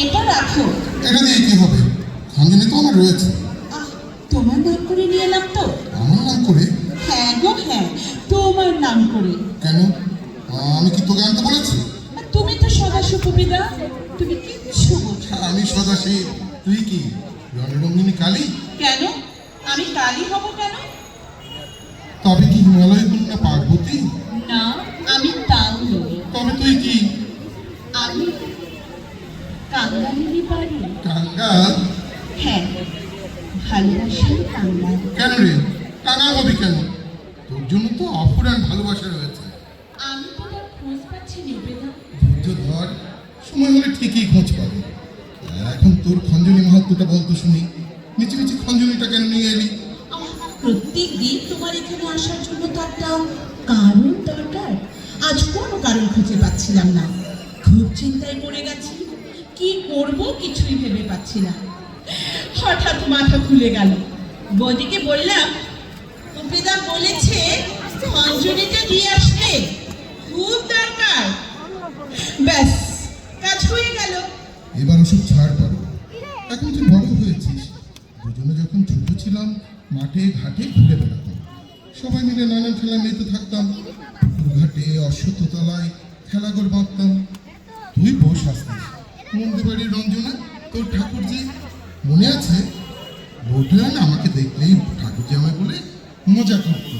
এটা রাখো। এটা দিয়ে কি হবে? খঞ্জনি তো আমার রয়েছে। তোমার নাম করে নিয়ে এলাম তো। আমার নাম করে? হ্যাঁ গো হ্যাঁ, তোমার নাম করে। কেন? আমি কি তোকে আনতে বলেছি? তুমি তো সদস্য কবিতা, তুমি কিচ্ছু বোঝো। আমি সদাশি, তুই কি রণরঙ্গিনী কালী? কেন আমি কালী হব কেন? তবে কি হিমালয় কন্যা পার্বতী? না, আমি তাও নই। তবে তুই কি? আমি কাঙ্গালিনী পারি। কাঙ্গাল? হ্যাঁ, ভালোবাসার কাঙ্গাল। কেন রে, কাঙ্গাল হবি কেন? তোর জন্য তো অফুরান ভালোবাসা রয়েছে। আমি তো তার খোঁজ পাচ্ছি নিবেদন। ধৈর্য ধর, সময় হলে ঠিকই খোঁজ পাবে। এখন তোর খঞ্জনি মাহাত্ম্যটা বলতো শুনি। নিচে নিচে খঞ্জনিটা কেন নিয়ে এলি? প্রত্যেক দিন তোমার এখানে আসার জন্য তো একটা কারণ দরকার। আজ কোনো কারণ খুঁজে পাচ্ছিলাম না, খুব চিন্তায় পড়ে গেছি। কি করব কিছুই ভেবে পাচ্ছি না। হঠাৎ মাথা খুলে গেল। বৌদিকে বললাম, উপিদা বলেছে অঞ্জলিটা দিয়ে আসতে, খুব দরকার। ব্যাস, কাজ হয়ে গেল। এবার ওসব ছাড় পারো, এখন তুই বড় হয়েছিস। দুজনে যখন ছোট ছিলাম মাঠে ঘাটে ঘুরে বেড়াতাম, সবাই মিলে নানান খেলা মেতে থাকতাম। পুকুর ঘাটে অশ্বত্থ তলায় খেলাঘর বাঁধতাম। তুই বস আসতিস মন্দির বাড়ির রঞ্জনে, তোর ঠাকুরজি মনে আছে? বউটা না আমাকে দেখলেই ঠাকুরজি আমায় বলে মজা করত।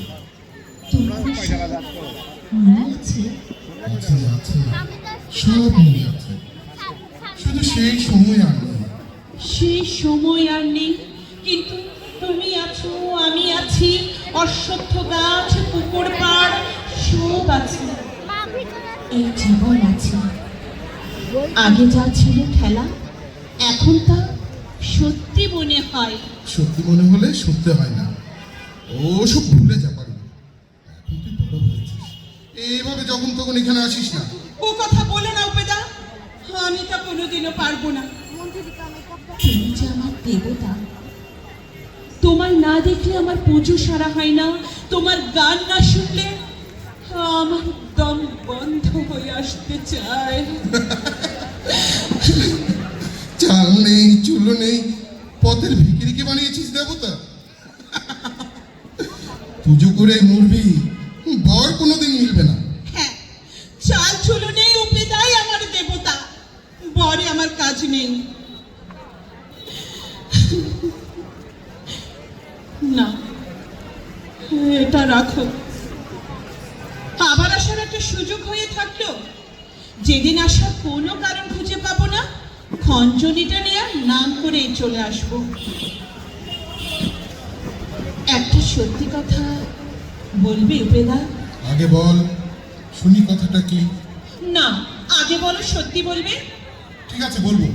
মনে আছে? আছে আছে, সব মনে আছে, শুধু সেই সময় আর নেই। সেই সময় আর নেই, কিন্তু তুমি আছো, আমি আছি, অশ্বত্থ গাছ, পুকুর পাড় সব আছে। এই জীবন আছে। আগে যা ছিল খেলা, এখন তা সত্যি মনে হয়। সত্যি মনে হলে সত্যি হয় না, ও সব ভুলে যা পারবি। এখন তুই বড় হয়েছিস, এইভাবে যখন তখন এখানে আসিস না। ও কথা বলে না উপেদা, আমি তা কোনোদিনও পারবো না। তুমি যে আমার দেবতা, তোমার না দেখলে আমার পুজো সারা হয় না, তোমার গান না শুনলে আমার দম বন্ধ হয়ে আসতে চায়। চাল নেই, চুলো নেই, পথের ভিখিরিকে বানিয়েছিস দেবতা। পুজো করে মরবি, বর কোনোদিন মিলবে না। হ্যাঁ, চাল চুলো নেই, উপেদাই আমার দেবতা, বরে আমার কাজ নেই। না, এটা রাখো। আবার আসার একটা সুযোগ হয়ে থাকলো। যেদিন আসার কোনো কারণ খুঁজে পাবো না, খঞ্জনিটা নিয়ে নাম করে চলে আসবো। একটা সত্যি কথা বলবি উপেদা? আগে বল, শুনি কথাটা কি। না, আগে বলো সত্যি বলবে। ঠিক আছে বলবো,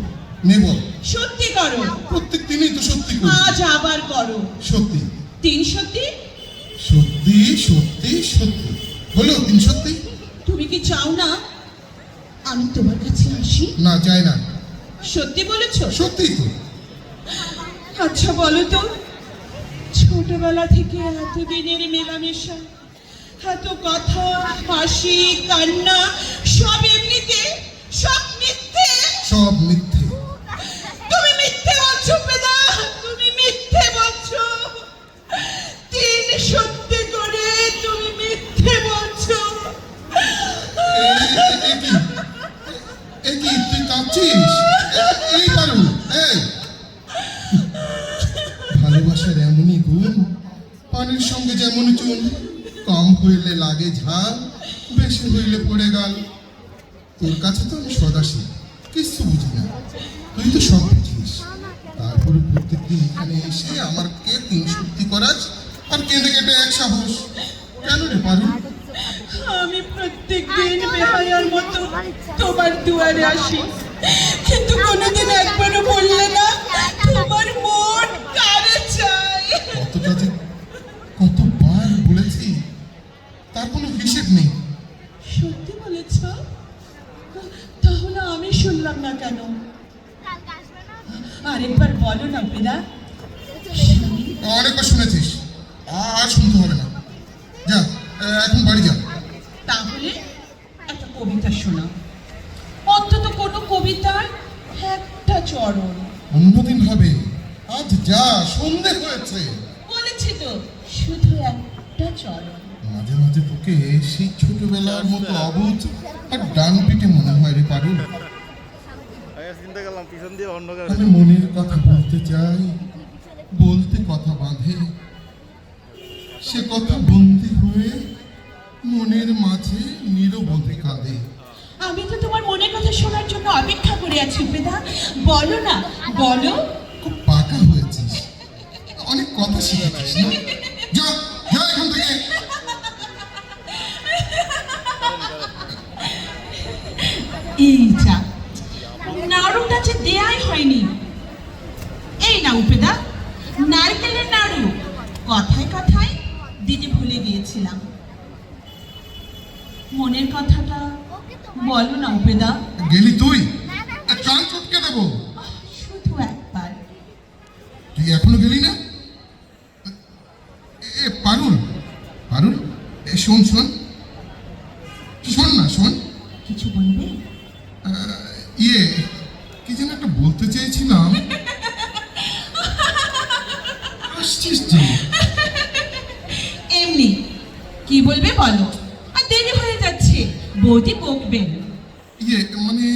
নে বল। সত্যি করো। প্রত্যেক দিনই তো সত্যি করি। আজ আবার করো। সত্যি। 3 সত্যি। সত্যি সত্যি সত্যি হলো 3 সত্যি। তুমি কি চাও না আমি তোমার কাছে আসি? না, চাই না। সত্যি বলেছো? সত্যি তো। আচ্ছা বলো তো, ছোটবেলা থেকে এতদিনের মেলামেশা, এত কথা, হাসি, কান্না, সব এমনিতে, সব মিথ্যে। সব মিথ্যে। তুমি মিথ্যে বলছো পেদা, তুমি মিথ্যে বলছো। 3 সত্যি করে তুমি মিথ্যে বলছো। কি তুই কাঁদছিস? এই পারু, এই ভালোবাসার এমনই গুণ, পানির সঙ্গে যেমন চুন, কম হইলে লাগে ঝাল, বেশি হইলে পড়ে গাল। তোর কাছে তো আমি সদাশি, কিছু বুঝি না, তুই তো সব বুঝিস। তারপরে প্রত্যেকদিন এখানে এসে আমার কে 3 সত্যি করাস, আর কেঁদে কেটে এক সাহস। কেন রে পারু? আমি প্রত্যেকদিন বেহায়ার মতো তোমার দুয়ারে আসি, কিন্তু কোনোদিন একবারও বললে না তোমার মন কারে চাই। কতটা যে কতবার বলেছি, তার কোনো হিসেব নেই। সত্যি বলেছ? তাহলে আমি শুনলাম না কেন? আরেকবার বলো না পেদা। অনেকবার শুনেছিস, আর শুনতে হবে না। যা, এখন বাড়ি যা। তাহলে একটা কবিতা শোনাও, অন্তত কোনো কবিতার এক চরণ। অন্যদিন হবে, আজ যা, সন্ধে হয়েছে। বলেছি তো, শুধু একটা চরণ। মাঝে মাঝে তোকে সেই ছোটবেলার মতো অবুঝ আর ডান পিঠে মনে হয় রে পারুল। আমি চিন্তা করলাম পিছন দিয়ে অন্য কারো আমি মনের কথা বলতে চাই, বলতে কথা বাঁধে, সে কথা বন্দি হয়ে মনের মাঝে নীরবধি কাঁদে। আমি তো তোমার মনের কথা শোনার জন্য অপেক্ষা করে আছি উপেদা। বলো না, বলো। খুব পাকা হয়েছিস, অনেক কথা শিখেছিস না? যা যা এখান থেকে। এই যা, নাড়ুটা যে দেয়াই হয়নি। এই না উপেদা, নারকেলের নাড়ু। কথায় কথায় দিতে ভুলে গিয়েছিলাম। মনের কথাটা বলো না উপেদা। গেলি তুই, কান চটকে দেবো। শুধু একবার। তুই এখনো গেলি না? এ পারুল, পারুল, এ শোন শোন, শোন না শোন। কিছু বলবে? ইয়ে, কি যেন একটা বলতে চেয়েছিলাম। হাসছিস যে? এমনি। কি বলবে বলো, আর দেরি হয়ে যাচ্ছে, বৌদি বকবেন। ইয়ে মানে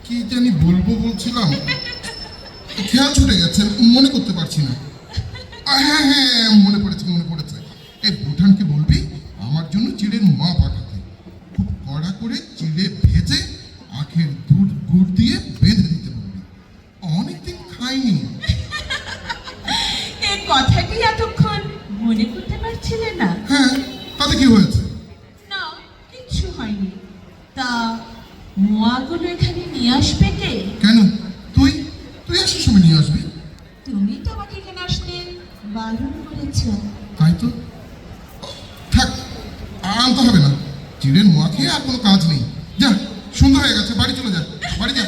কি জানি বলবো বলছিলাম, খেয়াল ছুটে গেছে, মনে করতে পারছি না। হ্যাঁ হ্যাঁ, মনে পড়েছে মনে পড়েছে। এই বুঠানকে বলবি আমার জন্য চিড়ের মা পাঠাতে। খুব কড়া করে চিড়ে ভেজে আখের দুধ গুড় দিয়ে বেঁধে দিতে বলবি। অনেকদিন খাইনি। এই কথাটি এতক্ষণ মনে করতে পারছিলে না? হ্যাঁ, তাতে কি হয়েছে? না, কিচ্ছু হয়নি। তা মোয়াগুলো এখানে নিয়ে আসবে কে? কেন? তুই তুই আসার সময় নিয়ে আসবি। তুমি তো আমাকে এখানে আসতে বারণ করেছো। তাই তো, থাক, আনতে হবে না। চিড়ের মোয়া খেয়ে আর কোনো কাজ নেই। যা, সন্ধ্যা হয়ে গেছে, বাড়ি চলে যা, বাড়ি যা।